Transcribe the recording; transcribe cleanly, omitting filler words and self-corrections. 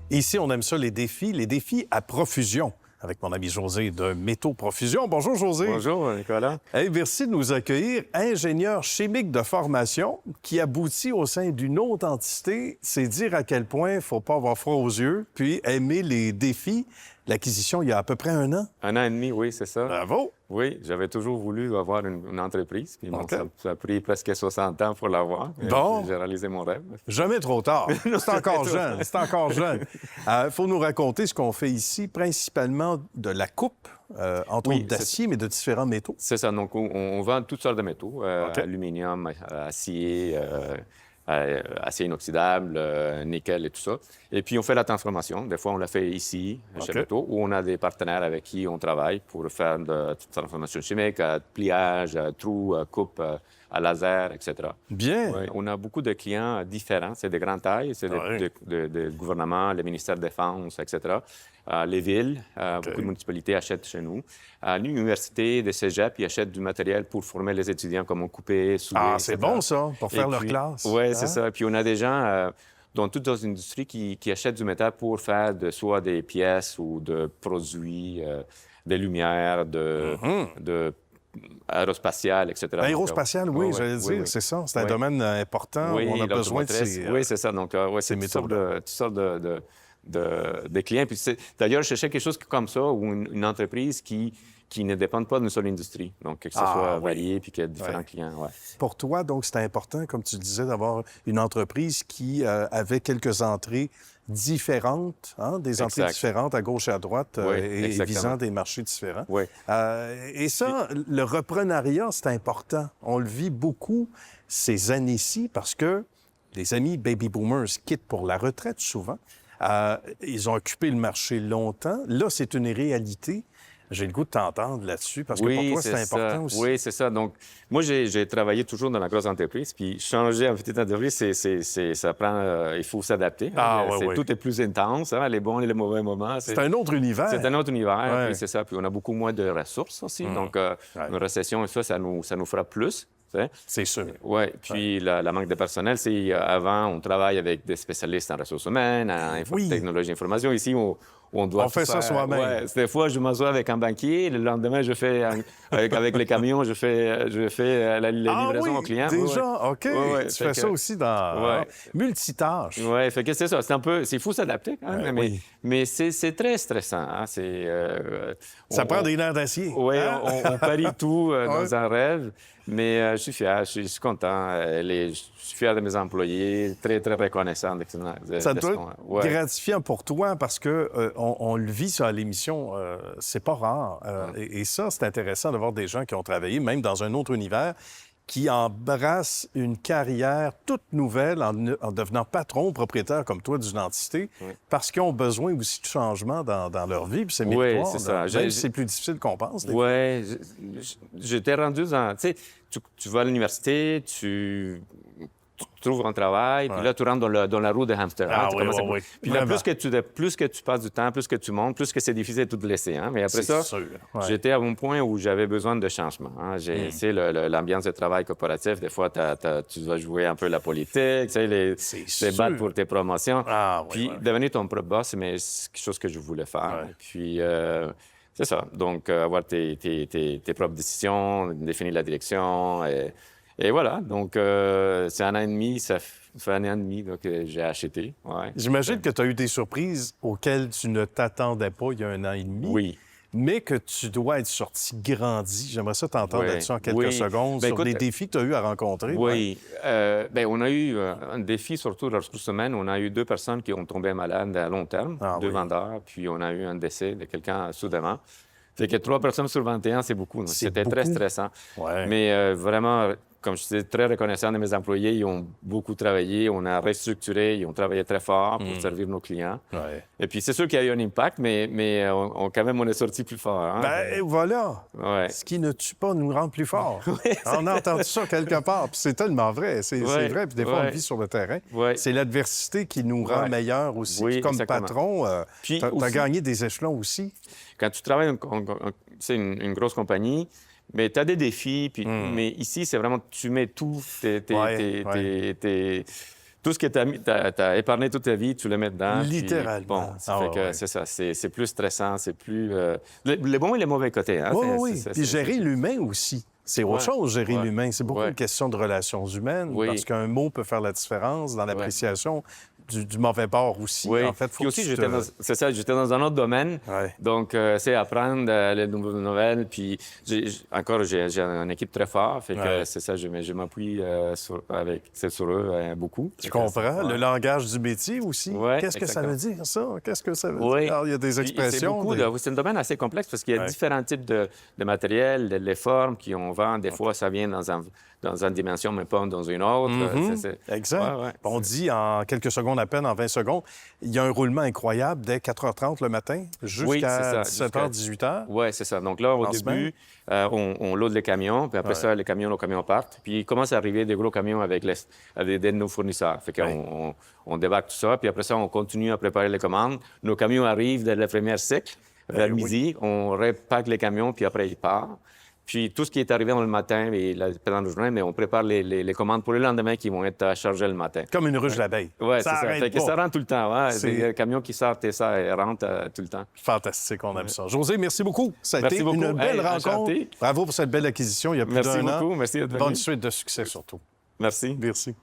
Ici, on aime ça, les défis à profusion. Avec mon ami José de Métaux Profusion. Bonjour, José. Bonjour, Nicolas. Hey, merci de nous accueillir. Ingénieur chimique de formation qui aboutit au sein d'une autre entité, c'est dire à quel point il ne faut pas avoir froid aux yeux, puis aimer les défis. L'acquisition, il y a à peu près 1 an. 1 an et demi, oui, c'est ça. Bravo! Oui, j'avais toujours voulu avoir une entreprise. Puis bon, OK. ça a pris presque 60 ans pour l'avoir. Bon. J'ai réalisé mon rêve. Jamais trop tard. C'est encore trop jeune. C'est encore jeune. Il faut nous raconter ce qu'on fait ici, principalement de la coupe, entre Oui, autres d'acier, mais de différents métaux. C'est ça. Donc, on vend toutes sortes de métaux. OK. Aluminium, acier, acier inoxydable, nickel et tout ça. Et puis, on fait la transformation. Des fois, on la fait ici, chez OK. Métaux, où on a des partenaires avec qui on travaille pour faire de transformation chimique, pliage, trou, coupe à laser, etc. Bien. Oui, on a beaucoup de clients différents. C'est de grandes tailles. C'est Ouais. de gouvernement, le ministère de la Défense, etc. Les villes, beaucoup de municipalités achètent chez nous. L'université, des cégeps, ils achètent du matériel pour former les étudiants, comment couper, souder, Ah, etc. c'est bon, ça, pour faire leur classe. Oui, Hein? c'est ça. Puis on a des gens dans toutes les industries qui achètent du métal pour faire soit des pièces ou de produits, des lumières, de aérospatial, etc. Aérospatial, oui, Ouais, j'allais dire, oui. c'est ça. C'est un Oui. domaine important Oui, où on a besoin de l'automotrice. ces... Oui, c'est ça. Donc, c'est toutes sortes de clients. Puis d'ailleurs, je cherchais quelque chose comme ça, ou une entreprise qui ne dépend pas d'une seule industrie. Donc, que ça soit varié puis qu'il y ait différents clients. Ouais. Pour toi, donc, c'était important, comme tu disais, d'avoir une entreprise qui avait quelques entrées différentes, hein, des entrées Exact. différentes à gauche et à droite Oui, et exactement. visant des marchés différents. Oui. Et ça, le reprenariat, c'est important. On le vit beaucoup ces années-ci parce que les amis baby boomers quittent pour la retraite souvent. Ils ont occupé le marché longtemps. Là, c'est une réalité. J'ai le goût de t'entendre là-dessus parce que pour toi, c'est important ça. aussi. Oui, c'est ça. Donc, moi, j'ai travaillé toujours dans la grosse entreprise. Puis, changer en petite entreprise, ça prend... il faut s'adapter. Tout est plus intense, hein, les bons et les mauvais moments. C'est un autre univers. C'est un autre univers, Ouais. puis c'est ça. Puis, on a beaucoup moins de ressources aussi. Donc, une récession, et ça nous fera plus. C'est sûr. Oui, puis la manque de personnel, c'est avant, on travaille avec des spécialistes en ressources humaines, en technologie d'information. Ici, on doit On fait ça soi-même. Ouais, des fois, je m'assois avec un banquier, le lendemain, je fais avec les camions, je fais la livraison au client. Déjà, OK. Ouais, Tu fais ça aussi dans multitâche. Oui, fait que c'est ça. C'est fou s'adapter quand même, mais c'est très stressant. Hein? Ça prend des nerfs d'acier. Oui, hein? on parie tout dans un rêve. Mais je suis fier, je suis content. Je suis fier de mes employés, très, très reconnaissant Ça doit être gratifiant pour toi parce que on le vit ça à l'émission, c'est pas rare. Et ça, c'est intéressant de voir des gens qui ont travaillé, même dans un autre univers, qui embrassent une carrière toute nouvelle en devenant patron, propriétaire comme toi d'une entité, parce qu'ils ont besoin aussi de changement dans leur vie, puis c'est méritoire. Oui, c'est ça. Même si c'est plus difficile qu'on pense. Oui, j'étais rendu dans... Tu sais, tu vas à l'université, tu trouves un travail, puis là, tu rentres dans la roue de hamster. Puis là, plus que tu passes du temps, plus que tu montes, plus que c'est difficile de tout te laisser. Hein? Mais après ça, j'étais à un point où j'avais besoin de changement. Hein? Tu sais, l'ambiance de travail corporatif, des fois, tu dois jouer un peu la politique, tu sais, les battre pour tes promotions. Puis devenir ton propre boss, mais c'est quelque chose que je voulais faire. Puis... c'est ça. Donc, avoir tes propres décisions, définir la direction. Et voilà. Donc, c'est 1 an et demi. Ça fait 1 an et demi donc, j'ai acheté. Ouais. J'imagine que tu as eu des surprises auxquelles tu ne t'attendais pas il y a 1 an et demi. Oui. Mais que tu dois être sorti grandi. J'aimerais ça t'entendre là-dessus en quelques secondes sur les défis que tu as eu à rencontrer. Oui. On a eu un défi, surtout dans les ressources humaines. On a eu 2 personnes qui ont tombé malades à long terme, 2 vendeurs, puis on a eu un décès de quelqu'un soudainement. Fait que 3 personnes sur 21, c'est beaucoup. C'était très stressant. Mais vraiment, comme je disais, très reconnaissant de mes employés. Ils ont beaucoup travaillé. On a restructuré. Ils ont travaillé très fort pour servir nos clients. Et puis, c'est sûr qu'il y a eu un impact, mais quand même, on est sorti plus fort. Hein? Ben voilà! Ce qui ne tue pas nous rend plus forts. On a entendu ça quelque part, puis c'est tellement vrai. C'est vrai, puis des fois, on le vit sur le terrain. C'est l'adversité qui nous rend meilleurs aussi. Puis comme patron, tu as gagné des échelons aussi. Quand tu travailles c'est une grosse compagnie, mais tu as des défis. Puis, mais ici, c'est vraiment, tu mets tout tout ce que tu as épargné toute ta vie, tu le mets dedans. Littéralement. Puis, bon, ça fait que c'est ça. C'est plus stressant, c'est plus... les bons et les mauvais côtés. Hein? Oui. Puis gérer l'humain aussi. C'est autre chose, gérer l'humain. C'est beaucoup une question de relations humaines, parce qu'un mot peut faire la différence dans l'appréciation du mauvais bord aussi. Oui. En fait, puis aussi, j'étais dans un autre domaine. Donc, c'est apprendre les nouvelles. Puis, j'ai une équipe très forte. Fait que c'est ça, je m'appuie sur eux beaucoup. Tu comprends? Le langage du métier aussi. Qu'est-ce que ça veut dire, ça? Qu'est-ce que ça veut dire? Alors, il y a des expressions. C'est un domaine assez complexe parce qu'il y a différents types de matériel, les formes qu'on vend. Des fois, ça vient dans une dimension, mais pas dans une autre. Exact. On dit en quelques secondes à peine, en 20 secondes, il y a un roulement incroyable dès 4h30 le matin jusqu'à 17h, 18h. Oui, c'est ça. Donc là, au début, on load les camions, puis après ça, les camions partent. Puis il commence à arriver des gros camions avec de nos fournisseurs. Fait qu'on on débarque tout ça, puis après ça, on continue à préparer les commandes. Nos camions arrivent dès le premier cycle, vers midi. On repack les camions, puis après, ils partent. Puis tout ce qui est arrivé dans le matin et pendant la journée, mais on prépare les commandes pour le lendemain qui vont être chargées le matin. Comme une ruche d'abeilles. Oui, c'est ça. Fait que ça rentre tout le temps. Des camions qui sortent et ça rentre tout le temps. Fantastique, on aime ça. José, merci beaucoup. Ça a été une belle rencontre. Bravo pour cette belle acquisition il y a plus d'un an. Merci beaucoup. Merci d'être venu. Bonne suite de succès surtout. Merci. Merci.